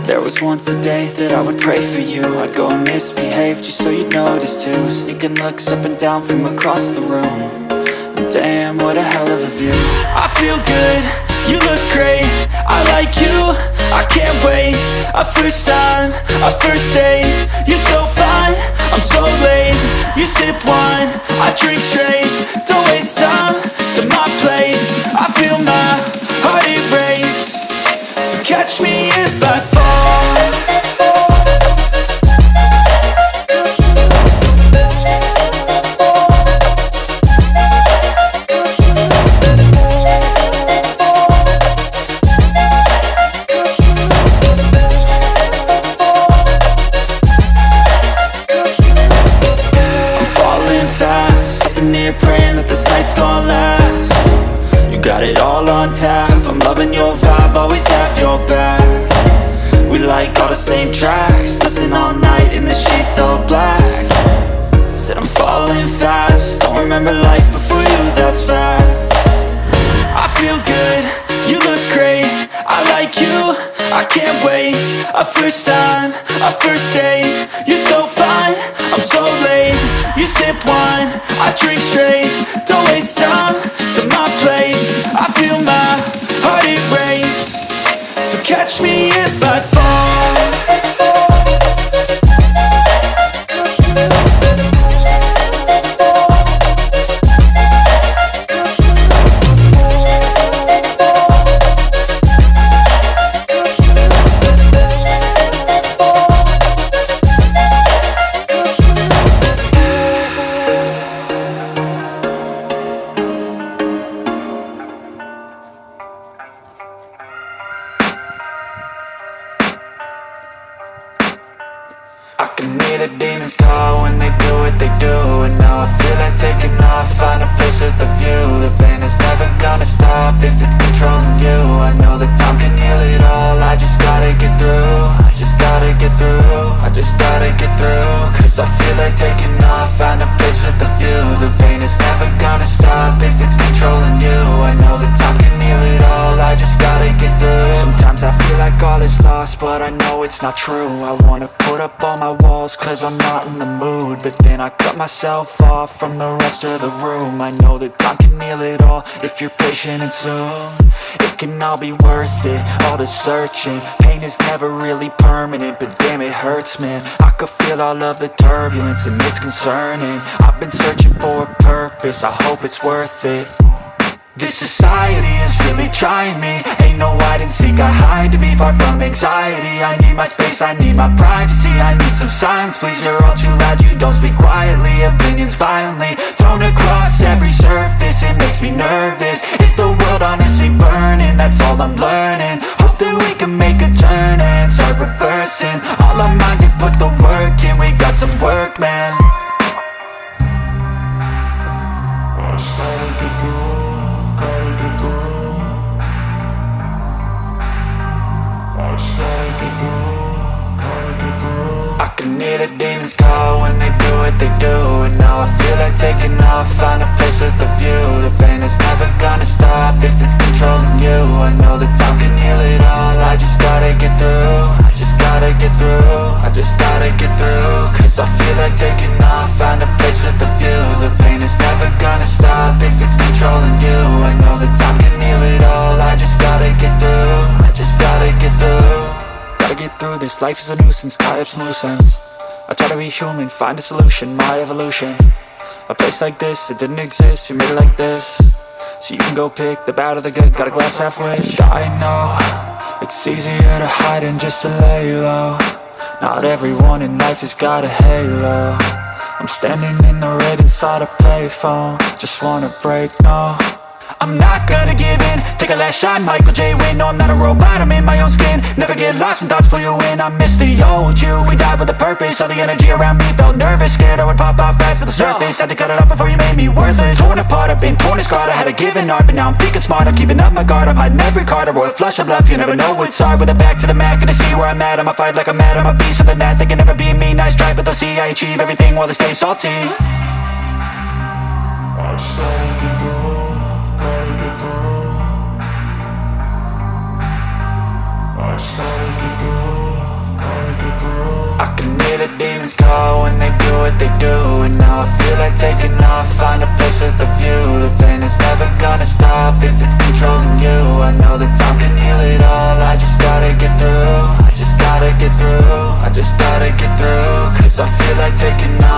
There was once a day that I would pray for you. I'd go and misbehave just so you'd notice too. Sneaking looks up and down from across the room. And damn, what a hell of a view. I feel good, you look great, I like you, I can't wait. A first time, a first date. You're so fine, I'm so late. You sip wine, I drink straight. Don't waste time to my place. I feel my heart erase. So catch me if I fall. Praying that this night's gonna last. You got it all on tap, I'm loving your vibe, always have your back. We like all the same tracks, listen all night in the sheets all black. Said I'm falling fast, don't remember life before you, that's fact. I feel good, you look great, I like you, I can't wait. A first time, a first date. You're so fine, I'm so late. You sip wine, I drink straight. Don't waste time to my place. I feel my heart erase. So catch me if I fall. I can hear the demons call when they do what they do. And now I feel like taking off, find a place with a view. The pain is never gonna stop if it's controlling you. I know that time can heal it all, I just gotta get through. I just gotta get through, I just gotta get through. Cause I feel like taking off, find a place with a view. The pain is never gonna stop if it's controlling you. I know that time can heal it all, I just gotta get through. Sometimes I feel like all is lost, but I know it's not true. I wanna put up all my walls cause I'm not in the mood, but then I cut myself off from the rest of the room. I know that time can heal it all if you're patient and soon it can all be worth it, all the searching. Pain is never really permanent, but damn it hurts, man. I could feel all of the turbulence and it's concerning. I've been searching for a purpose, I hope it's worth it. This society is really trying me. Ain't no hide and seek, I hide to be far from anxiety. I need my space, I need my privacy. I need some silence, please, you're all too loud. You don't speak quietly, opinions violently thrown across every surface. It makes me nervous, it's the world honestly burning. That's all I'm learning, hope that we can make a turn and start reversing. All our minds and put the work in, we got some work, man. I started to do. I can hear the demons call when they do what they do. And now I feel like taking off, find a place with a view. The pain is never gonna stop if it's controlling you. I know that time can heal it all, I just gotta get through. I just gotta get through, I just gotta get through. Cause I feel like taking off, find a place with a view. The pain is never gonna stop if it's controlling you. I know that time can heal it all, I just gotta get through. I just gotta get through. Gotta get through this, life is a nuisance, tie up some loose ends. I try to be human, find a solution, my evolution. A place like this, it didn't exist, we made it like this. So you can go pick the bad or the good, got a glass halfway. I know, it's easier to hide than just to lay low. Not everyone in life has got a halo. I'm standing in the red inside a payphone, just wanna break, no. I'm not gonna give in, take a last shot, Michael J. Win. No, I'm not a robot, I'm in my own skin. Never get lost when thoughts pull you in. I miss the old you, we died with a purpose. All the energy around me felt nervous, scared I would pop out fast to the surface. Had to cut it off before you made me worthless. Torn apart, I've been torn and scarred. I had a given art, but now I'm thinking smart. I'm keeping up my guard, I'm hiding every card. A royal flush of bluff, you never know what's hard. With a back to the mat, gonna see where I'm at. I'ma fight like I'm mad, I'ma be something that they can never be me. Nice try, but they'll see I achieve everything while they stay salty. I started to go. I started to go. I can hear the demons call when they do what they do. And now I feel like taking off, find a place with a view. The pain is never gonna stop if it's controlling you. I know that time can heal it all, I just gotta get through. I just gotta get through, I just gotta get through. Cause I feel like taking off.